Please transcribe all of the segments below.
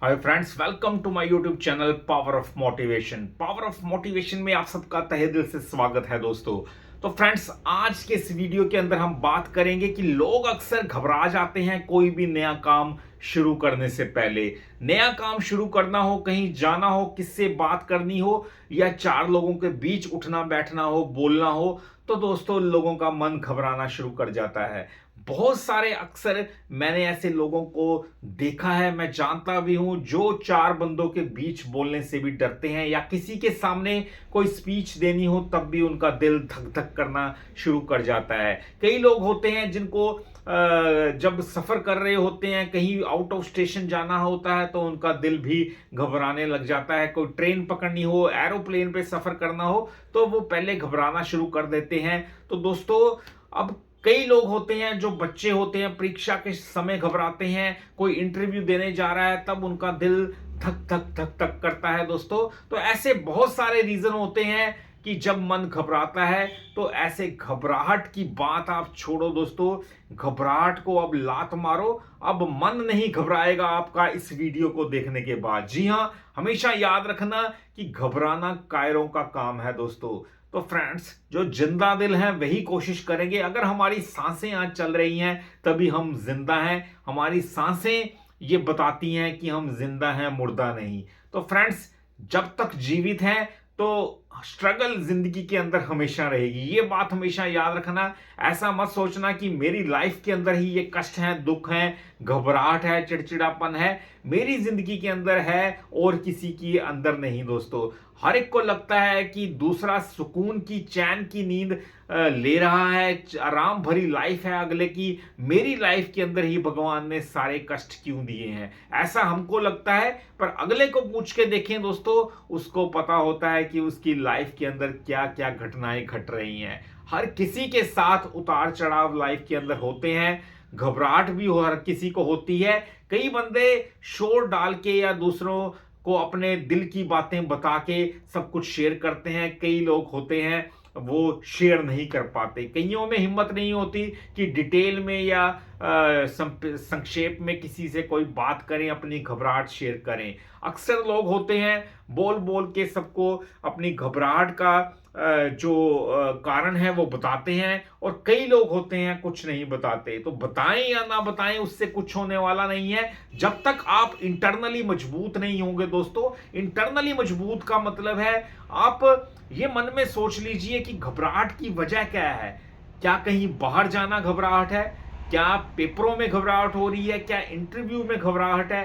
Hi friends, welcome to my YouTube channel power of motivation. Power of motivation में आप सबका तहे दिल से स्वागत है दोस्तों। तो फ्रेंड्स, आज के इस वीडियो के अंदर हम बात करेंगे कि लोग अक्सर घबरा जाते हैं कोई भी नया काम शुरू करने से पहले। नया काम शुरू करना हो, कहीं जाना हो, किससे बात करनी हो या चार लोगों के बीच उठना बैठना हो, बोलना हो, तो दोस्तों लोगों का मन घबराना शुरू कर जाता है। बहुत सारे अक्सर मैंने ऐसे लोगों को देखा है, मैं जानता भी हूं, जो चार बंदों के बीच बोलने से भी डरते हैं या किसी के सामने कोई स्पीच देनी हो तब भी उनका दिल धक धक करना शुरू कर जाता है। कई लोग होते हैं जिनको जब सफर कर रहे होते हैं, कहीं आउट ऑफ स्टेशन जाना होता है तो उनका दिल भी घबराने लग जाता है। कोई ट्रेन पकड़नी हो, एरोप्लेन पे सफर करना हो तो वो पहले घबराना शुरू कर देते हैं। तो दोस्तों, अब कई लोग होते हैं, जो बच्चे होते हैं, परीक्षा के समय घबराते हैं। कोई इंटरव्यू देने जा रहा है तब उनका दिल धक धक धक धक करता है दोस्तों। तो ऐसे बहुत सारे रीजन होते हैं कि जब मन घबराता है। तो ऐसे घबराहट की बात आप छोड़ो दोस्तों, घबराहट को अब लात मारो। अब मन नहीं घबराएगा आपका इस वीडियो को देखने के बाद। जी हां, हमेशा याद रखना कि घबराना कायरों का काम है दोस्तों। तो फ्रेंड्स, जो जिंदा दिल है वही कोशिश करेंगे। अगर हमारी सांसें आज चल रही हैं तभी हम जिंदा हैं। हमारी सांसें ये बताती हैं कि हम जिंदा हैं, मुर्दा नहीं। तो फ्रेंड्स, जब तक जीवित हैं तो स्ट्रगल जिंदगी के अंदर हमेशा रहेगी। ये बात हमेशा याद रखना। ऐसा मत सोचना कि मेरी लाइफ के अंदर ही ये कष्ट है, दुख है, घबराहट है, चिड़चिड़ापन है, मेरी जिंदगी के अंदर है और किसी की अंदर नहीं दोस्तों। हर एक को लगता है कि दूसरा सुकून की, चैन की नींद ले रहा है, आराम भरी लाइफ है अगले की। मेरी लाइफ के अंदर ही भगवान ने सारे कष्ट क्यों दिए हैं, ऐसा हमको लगता है। पर अगले को पूछ के देखें दोस्तों, उसको पता होता है कि उसकी लाइफ के अंदर क्या क्या घटनाएं घट रही हैं। हर किसी के साथ उतार चढ़ाव लाइफ के अंदर होते हैं। घबराहट भी हर किसी को होती है। कई बंदे शोर डाल के या दूसरों को अपने दिल की बातें बता के सब कुछ शेयर करते हैं। कई लोग होते हैं वो शेयर नहीं कर पाते। कईयों में हिम्मत नहीं होती कि डिटेल में या संक्षेप में किसी से कोई बात करें, अपनी घबराहट शेयर करें। अक्सर लोग होते हैं बोल बोल के सबको अपनी घबराहट का जो कारण है वो बताते हैं, और कई लोग होते हैं कुछ नहीं बताते। तो बताएं या ना बताएं, उससे कुछ होने वाला नहीं है जब तक आप इंटरनली मजबूत नहीं होंगे दोस्तों। इंटरनली मजबूत का मतलब है आप ये मन में सोच लीजिए कि घबराहट की वजह क्या है। क्या कहीं बाहर जाना घबराहट है? क्या पेपरों में घबराहट हो रही है? क्या इंटरव्यू में घबराहट है?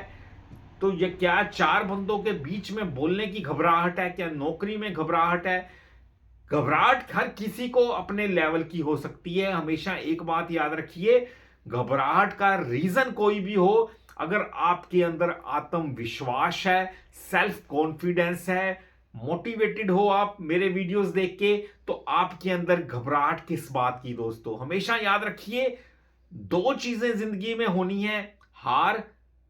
तो ये क्या चार बंदों के बीच में बोलने की घबराहट है? क्या नौकरी में घबराहट है? घबराहट हर किसी को अपने लेवल की हो सकती है। हमेशा एक बात याद रखिए, घबराहट का रीजन कोई भी हो, अगर आपके अंदर आत्मविश्वास है, सेल्फ कॉन्फिडेंस है, मोटिवेटेड हो आप मेरे वीडियोस देख के, तो आपके अंदर घबराहट किस बात की दोस्तों। हमेशा याद रखिए, दो चीजें जिंदगी में होनी है, हार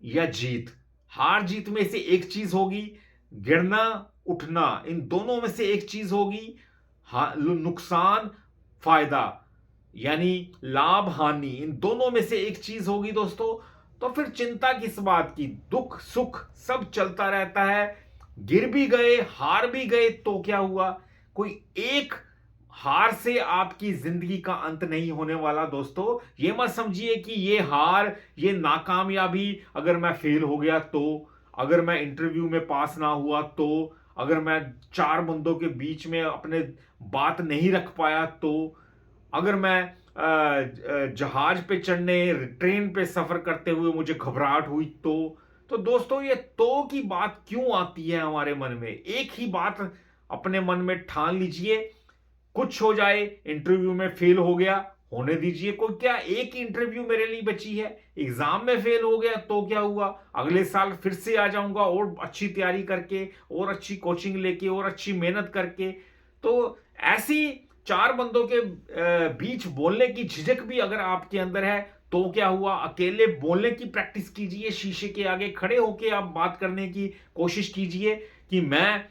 या जीत। हार जीत में से एक चीज होगी, गिरना उठना, इन दोनों में से एक चीज होगी। नुकसान फायदा, यानी लाभ हानि, इन दोनों में से एक चीज होगी दोस्तों। तो फिर चिंता किस बात की? दुख सुख सब चलता रहता है। गिर भी गए, हार भी गए तो क्या हुआ? कोई एक हार से आपकी जिंदगी का अंत नहीं होने वाला दोस्तों। ये मत समझिए कि ये हार, ये नाकामयाबी, अगर मैं फेल हो गया तो, अगर मैं इंटरव्यू में पास ना हुआ तो, अगर मैं चार बंदों के बीच में अपने बात नहीं रख पाया तो, अगर मैं जहाज पे चढ़ने, ट्रेन पे सफर करते हुए मुझे घबराहट हुई तो दोस्तों, ये तो की बात क्यों आती है हमारे मन में? एक ही बात अपने मन में ठान लीजिए, कुछ हो जाए, इंटरव्यू में फेल हो गया, होने दीजिए। कोई क्या एक ही इंटरव्यू मेरे लिए बची है? एग्जाम में फेल हो गया तो क्या हुआ? अगले साल फिर से आ जाऊंगा और अच्छी तैयारी करके, और अच्छी कोचिंग लेके, और अच्छी मेहनत करके। तो ऐसी चार बंदों के बीच बोलने की झिझक भी अगर आपके अंदर है तो क्या हुआ? अकेले बोलने की प्रैक्टिस कीजिए, शीशे के आगे खड़े होके आप बात करने की कोशिश कीजिए कि मैं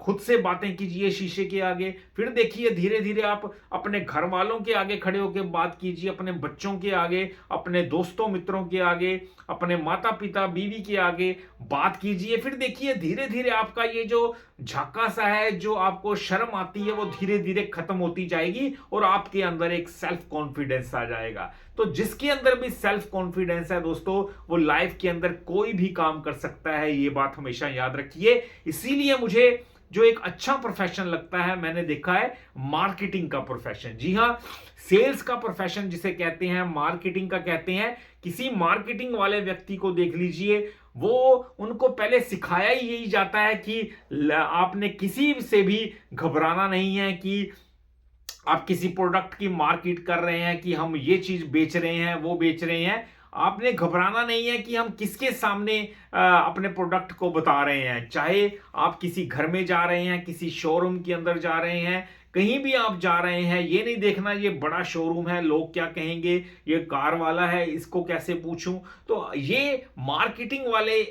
खुद से बातें कीजिए शीशे के आगे, फिर देखिए धीरे धीरे आप अपने घर वालों के आगे खड़े होकर बात कीजिए, अपने बच्चों के आगे, अपने दोस्तों मित्रों के आगे, अपने माता पिता बीवी के आगे बात कीजिए। फिर देखिए धीरे धीरे आपका ये जो झाका सा है, जो आपको शर्म आती है, वो धीरे धीरे खत्म होती जाएगी और आपके अंदर एक सेल्फ कॉन्फिडेंस आ जाएगा। तो जिसके अंदर भी सेल्फ कॉन्फिडेंस है दोस्तों, वो लाइफ के अंदर कोई भी काम कर सकता है, ये बात हमेशा याद रखिए। इसीलिए मुझे जो एक अच्छा प्रोफेशन लगता है, मैंने देखा है मार्केटिंग का प्रोफेशन। जी हाँ, सेल्स का प्रोफेशन जिसे कहते हैं, मार्केटिंग का कहते हैं। किसी मार्केटिंग वाले व्यक्ति को देख लीजिए, वो उनको पहले सिखाया ही यही जाता है कि आपने किसी से भी घबराना नहीं है कि आप किसी प्रोडक्ट की मार्केट कर रहे हैं कि हम ये चीज बेच रहे हैं, वो बेच रहे हैं। आपने घबराना नहीं है कि हम किसके सामने अपने प्रोडक्ट को बता रहे हैं। चाहे आप किसी घर में जा रहे हैं, किसी शोरूम के अंदर जा रहे हैं, कहीं भी आप जा रहे हैं, ये नहीं देखना ये बड़ा शोरूम है, लोग क्या कहेंगे, ये कार वाला है, इसको कैसे पूछूं। तो ये मार्केटिंग वाले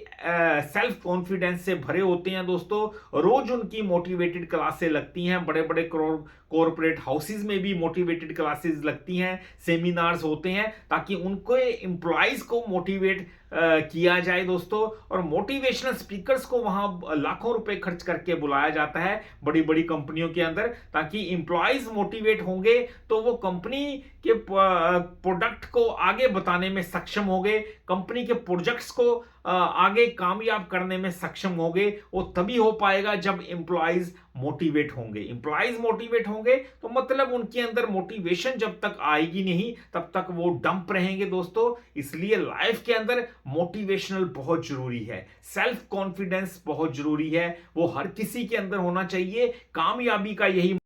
सेल्फ कॉन्फिडेंस से भरे होते हैं दोस्तों। रोज उनकी मोटिवेटेड क्लासेस लगती हैं, बड़े बड़े कॉरपोरेट हाउसेज में भी मोटिवेटेड क्लासेस लगती हैं, सेमिनार्स होते हैं, ताकि उनको एम्प्लॉयज को मोटिवेट किया जाए दोस्तों। और मोटिवेशनल स्पीकर्स को वहां लाखों रुपए खर्च करके बुलाया जाता है बड़ी बड़ी कंपनियों के अंदर, ताकि एम्प्लॉयज मोटिवेट होंगे तो वो कंपनी के प्रोडक्ट को आगे बताने में सक्षम होंगे, कंपनी के प्रोजेक्ट्स को आगे कामयाब करने में सक्षम होंगे। वो तभी हो पाएगा जब एम्प्लॉयज मोटिवेट होंगे। एम्प्लॉयज मोटिवेट होंगे तो मतलब उनके अंदर मोटिवेशन जब तक आएगी नहीं, तब तक वो डंप रहेंगे दोस्तों। इसलिए लाइफ के अंदर मोटिवेशनल बहुत जरूरी है, सेल्फ कॉन्फिडेंस बहुत जरूरी है, वो हर किसी के अंदर होना चाहिए। कामयाबी का यही